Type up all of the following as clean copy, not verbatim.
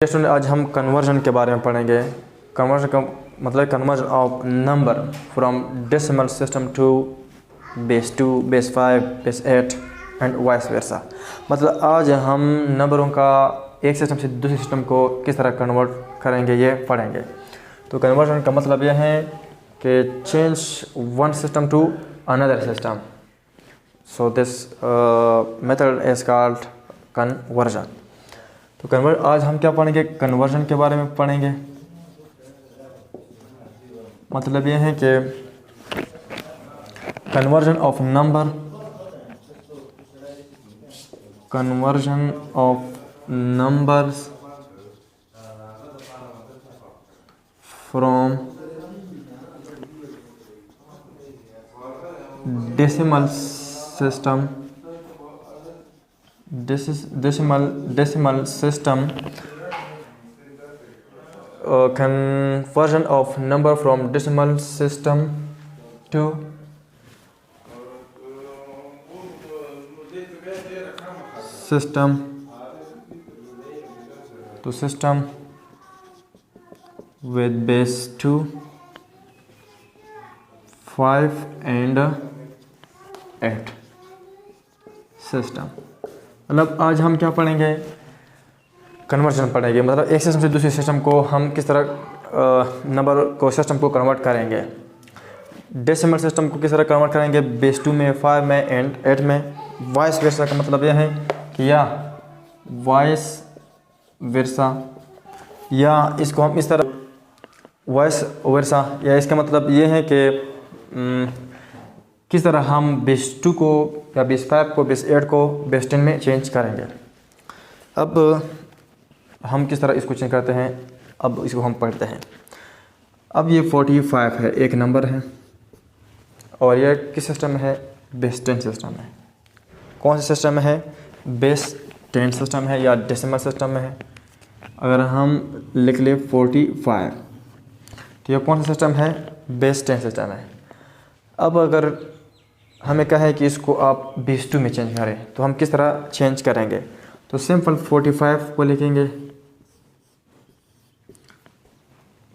Student आज हम conversion के बारे में पढ़ेंगे। कन्वर्जन का मतलब conversion of number from decimal system to base 2, base 5, base 8 and vice versa. मतलब आज हम नंबरों का एक सिस्टम से दूसरे सिस्टम को किस तरह कन्वर्ट करेंगे ये पढ़ेंगे। तो कन्वर्जन का मतलब यह है कि change one system to another system. So this method is called conversion. तो आज हम क्या पढ़ेंगे, कन्वर्जन के बारे में पढ़ेंगे। मतलब ये है कि conversion of number, conversion of numbers from decimal system, decimal system, conversion of number from decimal system to system with base 2, 5 and 8 system. मतलब आज हम क्या पढ़ेंगे, कन्वर्जन पढ़ेंगे। मतलब एक सिस्टम से दूसरे सिस्टम को हम किस तरह नंबर को सिस्टम को कन्वर्ट करेंगे। डेसिमल सिस्टम को किस तरह कन्वर्ट करेंगे, बेस 2 में, 5 में एंड 8 में। वाइस वर्सा का मतलब यह है कि या वाइस वर्सा, या इसको हम इस तरह वाइस वर्सा, या इसका मतलब ये है कि किस तरह हम बेस 2 को या बेस 5 को, बेस 8 को बेस 10 में चेंज करेंगे। अब हम किस तरह इसको चेंज करते हैं, अब इसको हम पढ़ते हैं। अब ये 45 है, एक नंबर है, और ये किस सिस्टम में है, बेस 10 सिस्टम में। कौन सा सिस्टम में है, बेस 10 सिस्टम है या डेसिमल सिस्टम में है। अगर हम लिख ले 45, तो ये कौन सा सिस्टम है, बेस 10 सिस्टम है। अब अगर हमें कहे कि इसको आप बेस 2 में चेंज करें, तो हम किस तरह चेंज करेंगे। तो सिंपल 45 को लिखेंगे,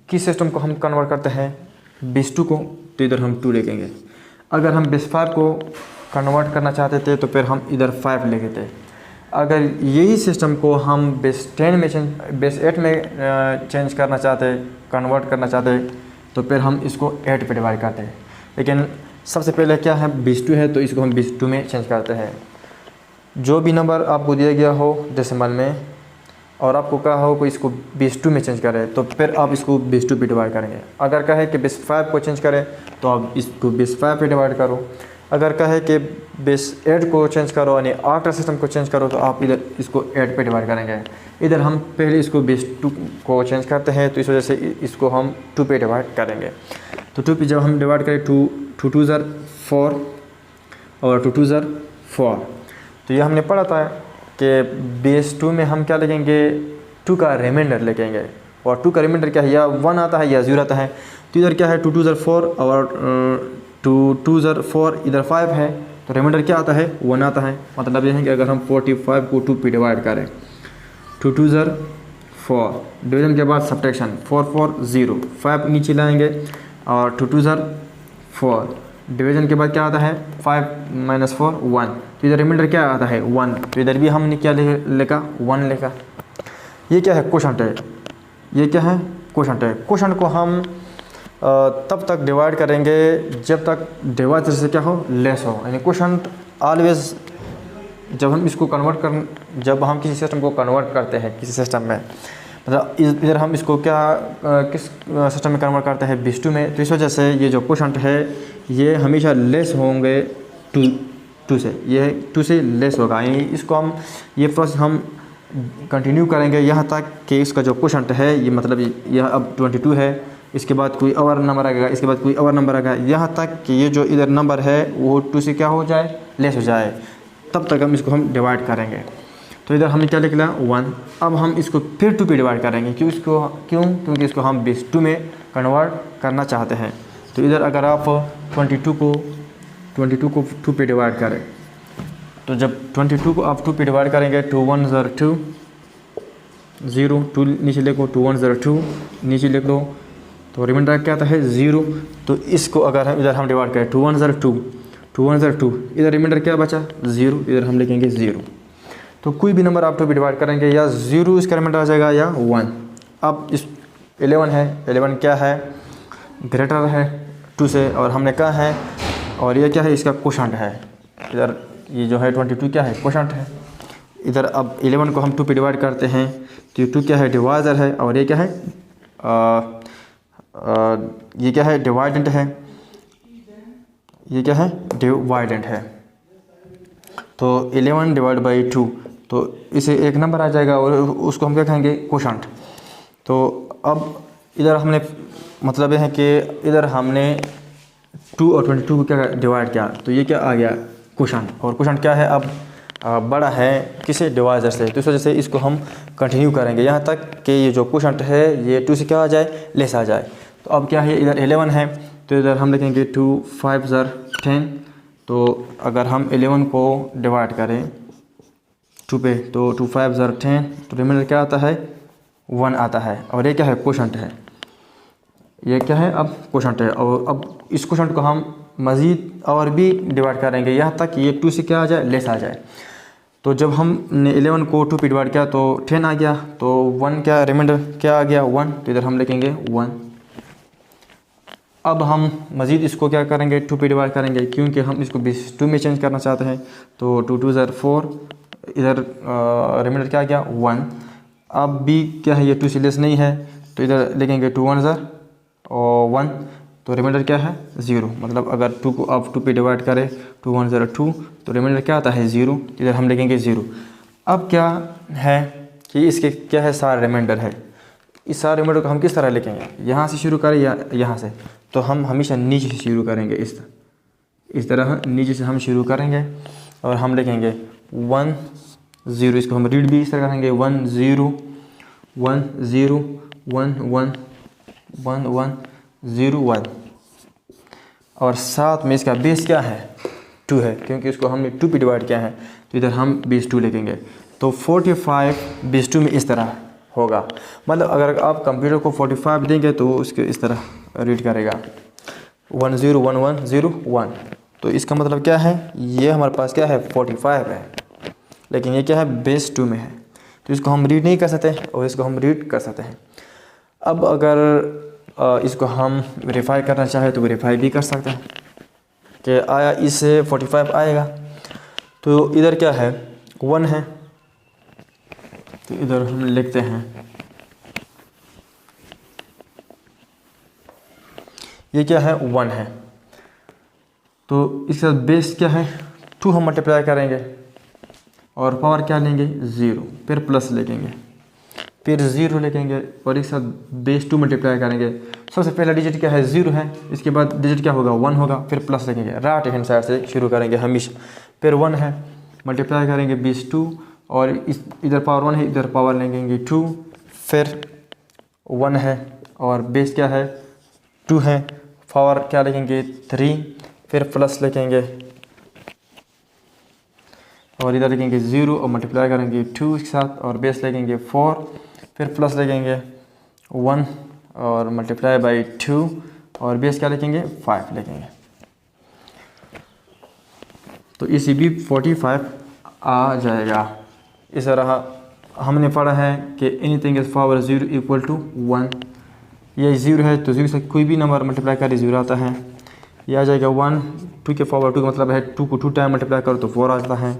किस सिस्टम को हम कन्वर्ट करते हैं, बेस 2 को, तो इधर हम 2 लिखेंगे। अगर हम बेस 5 को कन्वर्ट करना चाहते थे तो फिर हम इधर 5 लिखे थे। अगर यही सिस्टम को हम बेस 10 में बेस 8 में चेंज करना चाहते, कन्वर्ट करना चाहते, तो फिर हम इसको 8 पे डिवाइड करते हैं। लेकिन सबसे पहले क्या है, बेस 2 है, तो इसको हम बेस 2 में चेंज करते हैं। जो भी नंबर आपको दिया गया हो डेसिमल में और आपको कहा हो कि इसको बेस 2 में चेंज करें, तो फिर आप इसको बेस 2 पे डिवाइड करेंगे। अगर कहे कि बेस 5 को चेंज करें, तो आप इसको बेस 5 पे डिवाइड करो। अगर कहे कि बेस 8 को चेंज करो, यानी 8 सिस्टम को चेंज करो, तो आप इधर इसको 8 पे डिवाइड करेंगे। इधर हम पहले इसको बेस 2 को चेंज करते हैं, तो इस वजह से इसको हम 2 पे डिवाइड करेंगे। तो 2 पे जब हम डिवाइड करें, 2 2 ज़र 4 और 2 2 ज़र 4, तो ये हमने पढ़ा था कि बेस 2 में हम क्या लिखेंगे, 2 का रिमाइंडर लिखेंगे। और 2 का रिमाइंडर क्या है, या 1 आता है या 0 आता है। तो इधर क्या है, 2 2 ज़र 4 और 2 2 ज़र 4, इधर 5 है, तो रिमाइंडर क्या आता है, 1 आता है। मतलब ये है कि अगर हम 45 को 2 पे डिवाइड करें, 2 2 ज़र 4, डिवीजन के बाद सब्ट्रैक्शन, 4 4 0, 5 नीचे लाएंगे, और 2 2 ज़र 4, डिवीजन के बाद क्या आता है, 5 - 4 1, तो इधर रिमाइंडर क्या आता है, 1। तो इधर भी हमने क्या लिखा, 1 लिखा। ये क्या है, क्वोशंट है। ये क्या है, क्वोशंट है। क्वोशंट को हम तब तक डिवाइड करेंगे जब तक डिवाइडर से क्या हो, लेस हो। यानी क्वोशंट ऑलवेज जब हम इसको जब हम किसी सिस्टम को कन्वर्ट करते हैं किसी सिस्टम में, मतलब इधर हम इसको किस सिस्टम में कन्वर्ट करते हैं, बेस 2 में। तो इस वजह से ये जो क्वोशंट है ये हमेशा लेस होंगे 2 से, ये 2 से लेस होगा। यानी इसको हम ये प्रोसेस हम कंटिन्यू करेंगे यहाँ तक कि इसका जो क्वोशंट है, ये मतलब यह अब 22 है, इसके बाद कोई और नंबर आएगा, इसके बाद कोई और नंबर आएगा, यहाँ तक कि ये जो इधर नंबर है वो 2 से क्या हो जाए, लेस हो जाए। तब तक हम इसको डिवाइड करेंगे। तो इधर हमने क्या लिख लिया, 1। अब हम इसको फिर 2 पे डिवाइड करेंगे। क्योंकि इसको हम बेस 2 में कन्वर्ट करना चाहते हैं। तो इधर अगर आप 22 को 2 पे डिवाइड करें, तो जब 22 को आप 2 पे डिवाइड करेंगे, 2 1 ज़र 2, 0, 2 नीचे लिख लो, 2 1 0 2 नीचे लिख लो, तो रिमाइंडर क्या आता है 0। तो इसको अगर हम इधर हम डिवाइड करें 2 1 0 2, 2 1 0 2, इधर रिमाइंडर क्या बचा 0, इधर हम लिखेंगे 0। तो कोई भी नंबर आप टू भी डिवाइड करेंगे या 0 इसका रिमाइंडर आ जाएगा या 1। अब इस 11 है, 11 क्या है ग्रेटर है 2 से, और हमने कहा है, और ये क्या है इसका कोशंट है। इधर ये जो है 22 क्या है कोशंट है। इधर अब 11 को हम 2 पे डिवाइड करते हैं तो ये 2 क्या है डिवाइजर है, और ये क्या है ये क्या है डिवाइडेंट है, ये क्या है डिवाइडेंट है। तो 11 डिवाइड बाई 2, तो इसे एक नंबर आ जाएगा और उसको हम क्या कहेंगे कोशंट। तो अब इधर हमने मतलब ये है कि इधर हमने 2 और 22 को क्या डिवाइड किया, तो ये क्या आ गया कोशंट। और कोशंट क्या है अब बड़ा है किसे डिवाइजर से, तो इस वजह से इसको हम कंटिन्यू करेंगे यहाँ तक कि ये जो कोशंट है ये 2 से क्या आ जाए लेस आ जाए। तो अब क्या है इधर 11 है, तो इधर हम लिखेंगे 2 5 10। तो अगर हम 11 को डिवाइड करें 2 पे तो 2 5 10, तो रिमाइंडर क्या आता है 1 आता है, और ये क्या है कोशंट है, ये क्या है अब कोशंट है। और अब इस कोशंट को हम मज़ीद और भी डिवाइड करेंगे यहाँ तक ये 2 से क्या आ जाए लेस आ जाए। तो जब हमने 11 को 2 पे डिवाइड किया तो 10 आ गया, तो 1 क्या रिमाइंडर क्या आ गया 1, तो इधर हम लिखेंगे 1। अब हम मज़ीद इसको क्या करेंगे 2 पे डिवाइड करेंगे, क्योंकि हम इसको 2 में चेंज करना चाहते हैं। तो 2 2 4, इधर रिमाइंडर क्या आ गया 1। अब भी क्या है ये 2 से लेस नहीं है, तो इधर लिखेंगे 2 1 और 1, तो रिमाइंडर क्या है 0। मतलब अगर 2 को आप 2 पे डिवाइड करें 2 1 0 2, तो रिमाइंडर क्या आता है 0, इधर हम लिखेंगे 0। अब क्या है कि इसके क्या है सारा रिमाइंडर है, इस सारे रिमाइंडर को हम किस तरह लिखेंगे, यहाँ से शुरू करें या यहाँ से, तो हम हमेशा नीचे से शुरू करेंगे, इस तरह नीचे से हम शुरू करेंगे और हम लिखेंगे 1 0। इसको हम रीड भी इस तरह करेंगे 1 0 1 0 1 1 1 1 0 1, और साथ में इसका बेस क्या है 2 है, क्योंकि इसको हमने 2 पे डिवाइड किया है, तो इधर हम बेस 2 लिखेंगे। तो 45 बेस 2 में इस तरह होगा। मतलब अगर आप कंप्यूटर को 45 देंगे तो उसके इस तरह रीड करेगा 1 0 1 1 0 1। तो इसका मतलब क्या है ये हमारे पास क्या है 45 है, लेकिन ये क्या है बेस 2 में है, तो इसको हम रीड नहीं कर सकते और इसको हम रीड कर सकते हैं। अब अगर इसको हम वेरीफाई करना चाहे तो वेरीफाई भी कर सकते हैं कि आया इससे 45 आएगा। तो इधर क्या है 1 है, तो इधर हम लिखते हैं ये क्या है 1 है, तो इसका बेस क्या है 2 हम मल्टीप्लाई करेंगे और पावर क्या लेंगे 0, फिर प्लस लिखेंगे, फिर 0 लिखेंगे और एक साथ बेस 2 मल्टीप्लाई करेंगे। सबसे पहला डिजिट क्या है 0 है, इसके बाद डिजिट क्या होगा 1 होगा, फिर प्लस लिखेंगे, राइट हैंड साइड से शुरू करेंगे हमेशा। फिर 1 है मल्टीप्लाई करेंगे बेस 2, और इस इधर पावर 1 है, इधर पावर लेंगे 2, फिर 1 है और बेस क्या है 2 है, पावर क्या लिखेंगे 3, फिर प्लस लिखेंगे और इधर लिखेंगे 0 और मल्टीप्लाई करेंगे 2 के साथ, और बेस लगेंगे 4, फिर प्लस लगेंगे 1 और मल्टीप्लाई बाई 2, और बेस क्या लिखेंगे 5 लिखेंगे। तो इसी भी 45 आ जाएगा। इस तरह हमने पढ़ा है कि anything is power 0 equal to 1। ये 0 है तो 0 से कोई भी नंबर मल्टीप्लाई करें 0 आता है। यह आ जाएगा 1, 2 के पावर 2 का मतलब है 2 को 2 टाइम मल्टीप्लाई करो तो 4 आता है,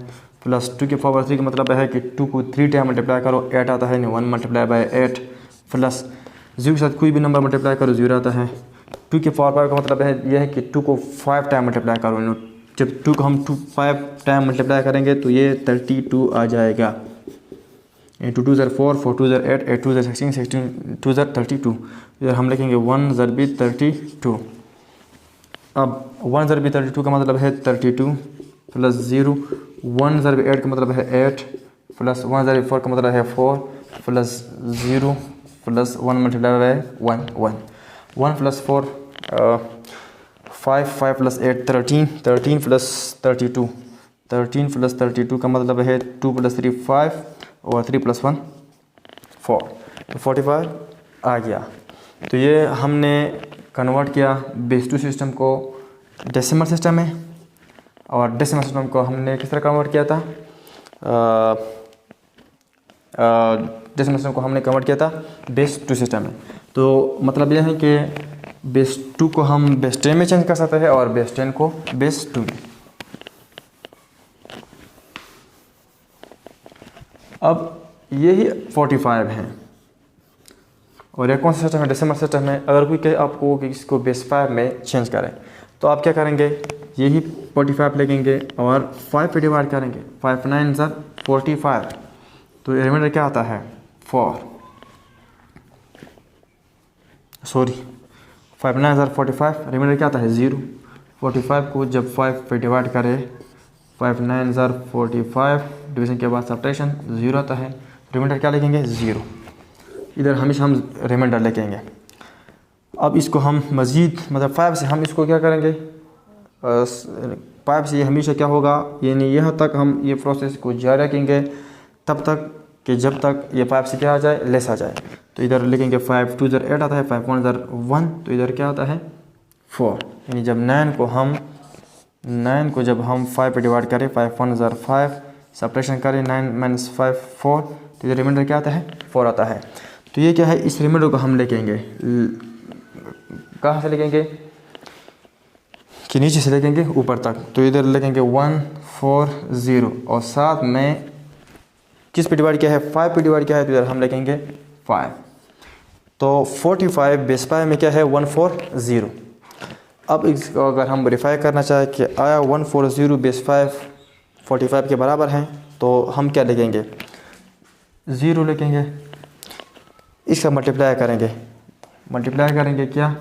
प्लस 2 के पावर 3 का मतलब है कि 2 को 3 टाइम मल्टीप्लाई करो 8 आता है, 1 मल्टीप्लाई बाय 8, प्लस 0 के साथ कोई भी नंबर मल्टीप्लाई करो 0 आता है। 2 के पावर 5 का मतलब है यह है कि 2 को 5 टाइम मल्टीप्लाई करो, जब 2 को हम 5 टाइम मल्टीप्लाई करेंगे तो ये 32 आ जाएगा। 2 2 4, 4 2 8, 8 2 16, 16 2 32। इधर हम लिखेंगे 1 ज़रबी 32। अब 1 ज़रबी 32 का मतलब है 32 प्लस 0, 1 ज़रबी 8 का मतलब है 8, प्लस 1 ज़रबी 4 का मतलब है 4, plus 0 plus 1 multiply by 1 1, 1 plus 4 5, 5 plus 8 13, 13 plus 32, 13 plus 32 का मतलब है 2 प्लस 3 5 और 3 प्लस 1 4, तो 45 आ गया। तो ये हमने कन्वर्ट किया बेस 2 सिस्टम को डेसिमल सिस्टम में, और डेसिमल सिस्टम को हमने किस तरह कन्वर्ट किया था, डेसिमल सिस्टम को हमने कन्वर्ट किया था बेस 2 सिस्टम में। तो मतलब यह है कि बेस 2 को हम बेस 10 में चेंज कर सकते हैं और बेस 10 को बेस 2 में। अब यही 45 हैं और ये कौन सा सिस्टम है, डेसिमल सिस्टम है। अगर कोई कहे आपको कि इसको बेस 5 में चेंज करें तो आप क्या करेंगे, यही 45 लगेंगे और 5 पे डिवाइड करेंगे, 5 9 45, तो रिमाइंडर क्या आता है 4, सॉरी 5 9 45, रिमाइंडर क्या आता है 0। 45 को जब 5 पे डिवाइड करें, 5 9 45, डिवीजन के बाद सब्ट्रैक्शन 0 आता है, रिमाइंडर क्या लिखेंगे 0। इधर हमेशा हम रिमाइंडर लिखेंगे। अब इसको हम मज़ीद मतलब 5 से हम इसको क्या करेंगे, 5 से ये हमेशा क्या होगा, यानी यहाँ तक हम ये प्रोसेस को जारी रखेंगे तब तक कि जब तक ये 5 से क्या आ जाए, लेस आ जाए। तो इधर लिखेंगे 5 2 8 आता है, 5 1 1, तो इधर क्या आता है 4। यानी जब 9 को जब हम 5 पे डिवाइड करें, 5 1 5, सब्ट्रैक्शन करें 9 - 5 4, तो इधर रिमाइंडर क्या आता है 4 आता है। तो ये क्या है, इस रिमाइंडर को हम लिखेंगे कहाँ से लिखेंगे कि नीचे से लिखेंगे ऊपर तक। तो इधर लिखेंगे 1 4 0 और साथ में किस पे डिवाइड किया है, 5 पे डिवाइड किया है, तो इधर हम लिखेंगे 5। तो 45 बेस 5 में क्या है 140। अब इसको अगर हम वेरीफाई करना चाहें कि आया 140 बेस 5 45 के बराबर हैं, तो हम क्या लिखेंगे 0 लिखेंगे, इसका मल्टीप्लाई करेंगे क्या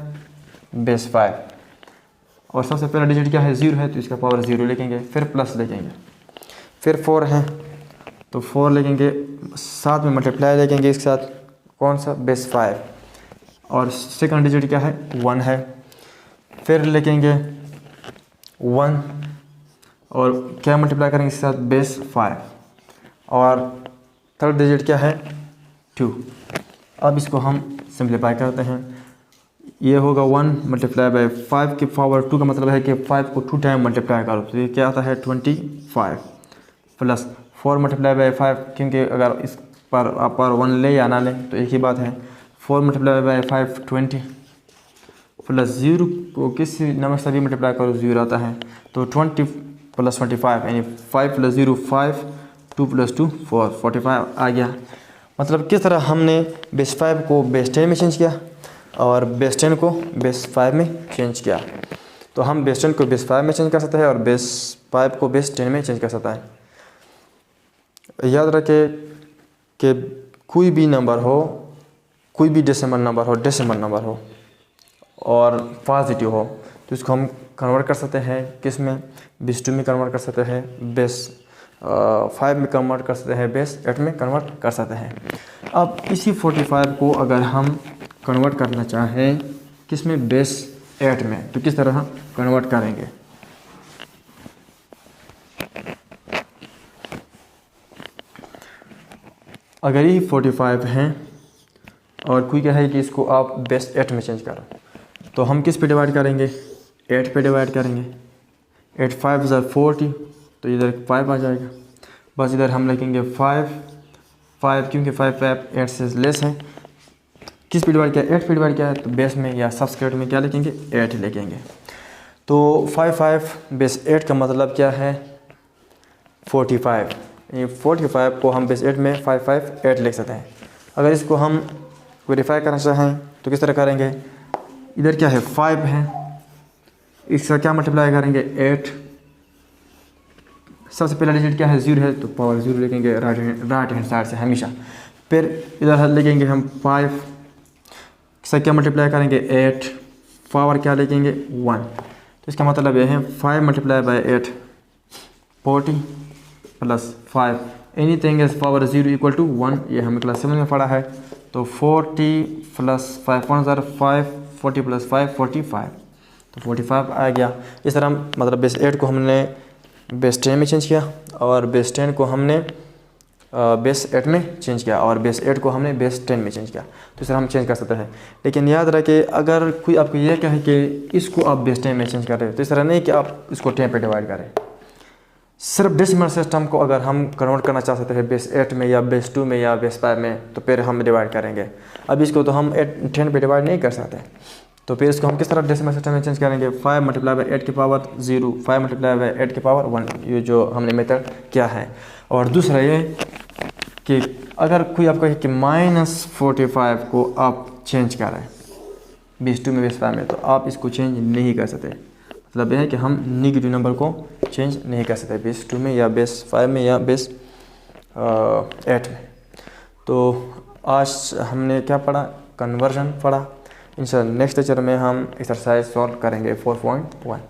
बेस 5, और सबसे पहला डिजिट क्या है 0 है, तो इसका पावर 0 लिखेंगे, फिर प्लस लिखेंगे, फिर 4 है तो 4 लिखेंगे, साथ में मल्टीप्लाई लिखेंगे इसके साथ, कौन सा बेस 5, और सेकंड डिजिट क्या है 1 है, फिर लिखेंगे 1 और क्या मल्टीप्लाई करेंगे इसके साथ बेस 5, और थर्ड डिजिट क्या है 2। अब इसको हम सिंप्लीफाई करते हैं, ये होगा 1 मल्टीप्लाई बाई 5 की पावर 2 का मतलब है कि 5 को 2 टाइम मल्टीप्लाई करो, तो ये क्या आता है 25, प्लस 4 मल्टीप्लाई बाई 5, क्योंकि अगर इस पर आप पर 1 ले या ना ले तो एक ही बात है, 4 मल्टीप्लाई बाई 5 20, प्लस 0 को किसी नंबर से भी मल्टीप्लाई करो 0 आता है, तो 20 प्लस 25 यानी 5 + 0 5, 2 + 2 4, 45 आ गया। मतलब किस तरह हमने बेस 5 को बेस 10 में चेंज किया और बेस 10 को बेस 5 में चेंज किया। तो हम बेस 10 को बेस 5 में चेंज कर सकते हैं और बेस 5 को बेस 10 में चेंज कर सकता है। याद रखें कि कोई भी नंबर हो, कोई भी डेसिमल नंबर हो और पॉजिटिव हो, तो इसको हम कन्वर्ट कर सकते हैं किस में, बेस 2 में कन्वर्ट कर सकते हैं, बेस 5 में कन्वर्ट कर सकते हैं, बेस 8 में कन्वर्ट कर सकते हैं। अब इसी 45 को अगर हम कन्वर्ट करना चाहें किस में, बेस 8 में, तो किस तरह कन्वर्ट करेंगे। अगर ये 45 हैं और कोई कहे कि इसको आप बेस 8 में चेंज करो, तो हम किस पे डिवाइड करेंगे, 8 पे डिवाइड करेंगे। 8 5 = 40, तो इधर 5 आ जाएगा, बस इधर हम लिखेंगे 5 क्योंकि 5 8 से लेस है। किस पे डिवाइड किया, 8 पे डिवाइड किया है, तो बेस में या सबस्क्रिप्ट में क्या लिखेंगे 8 लिखेंगे। तो 5 बेस 8 का मतलब क्या है 45, ये 45 को हम बेस 8 में 5 8 लिख सकते हैं। अगर इसको हम वेरीफाई करना चाहें तो किस तरह करेंगे, इधर क्या है 5 है, इसका क्या मल्टीप्लाई करेंगे 8, सबसे पहला डिजिट क्या है 0 है, तो पावर 0 लिखेंगे राइट हैंड साइड से हमेशा। फिर इधर लिखेंगे हम 5, इसका क्या मल्टीप्लाई करेंगे 8, पावर क्या लिखेंगे 1, तो इसका मतलब यह है 5 × 8 40 प्लस 5, एनीथिंग इज पावर 0 = 1, ये हमें क्लास 7 में पढ़ा है। तो 40 प्लस 5 1 = 5, 40 प्लस 5 45, तो 45 आ गया। इस तरह मतलब बेस 8 को हमने बेस 10 में चेंज किया और बेस 10 को हमने बेस 8 में चेंज किया और बेस 8 को हमने बेस 10 में चेंज किया, तो इस तरह हम चेंज कर सकते हैं। लेकिन याद रखें अगर कोई आपको ये कहे कि इसको आप बेस 10 में चेंज कर रहे हो, तो इस तरह नहीं कि आप इसको 10 पे डिवाइड करें। सिर्फ डेसिमल सिस्टम को अगर हम कन्वर्ट करना चाह सकते हैं बेस 8 में या बेस 2 में या बेस 5 में, तो फिर हम डिवाइड करेंगे। अब इसको तो हम 10 पे डिवाइड नहीं कर सकते, तो फिर इसको हम किस तरह डेसिमल सिस्टम में चेंज करेंगे? 5 मल्टीप्लाई बाई 8 की पावर 0, 5 मल्टीप्लाई बाई 8 की पावर 1, ये जो हमने मेथड किया है। और दूसरा ये कि अगर कोई आपको कहे कि -45 को आप चेंज करें बेस 2 में बेस 5 में, तो आप इसको चेंज नहीं कर सकते। मतलब यह है कि हम नेगेटिव नंबर को चेंज नहीं कर सकते बेस 2 में या बेस 5 में या बेस 8 में। तो आज हमने क्या पढ़ा? कन्वर्जन पढ़ा। इंशाल्लाह नेक्स्ट लेक्चर में हम एक्सरसाइज सॉल्व करेंगे 4.1।